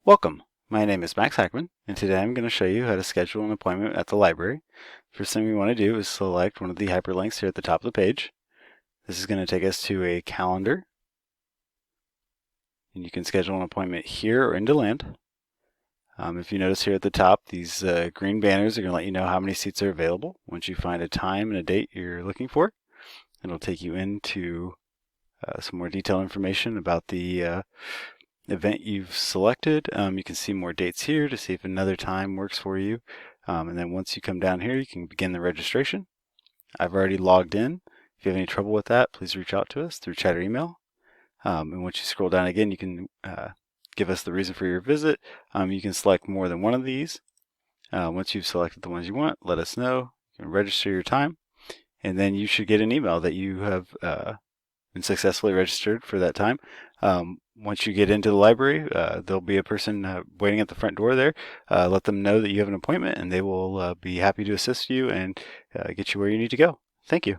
Welcome. My name is Max Hackman, and today I'm going to show you how to schedule an appointment at the library. First thing we want to do is select one of the hyperlinks here at the top of the page. This is going to take us to a calendar, and you can schedule an appointment here or in DeLand. If you notice here at the top, these green banners are going to let you know how many seats are available. Once you find a time and a date you're looking for, it'll take you into some more detailed information about the event you've selected. You can see more dates here to see if another time works for you. And then once you come down here, you can begin the registration. I've already logged in. If you have any trouble with that, please reach out to us through chat or email. And once you scroll down again, you can give us the reason for your visit. You can select more than one of these. Once you've selected the ones you want, let us know. You can register your time, and then you should get an email that you have been successfully registered for that time. Once you get into the library, there'll be a person waiting at the front door there. Let them know that you have an appointment, and they will be happy to assist you and get you where you need to go. Thank you.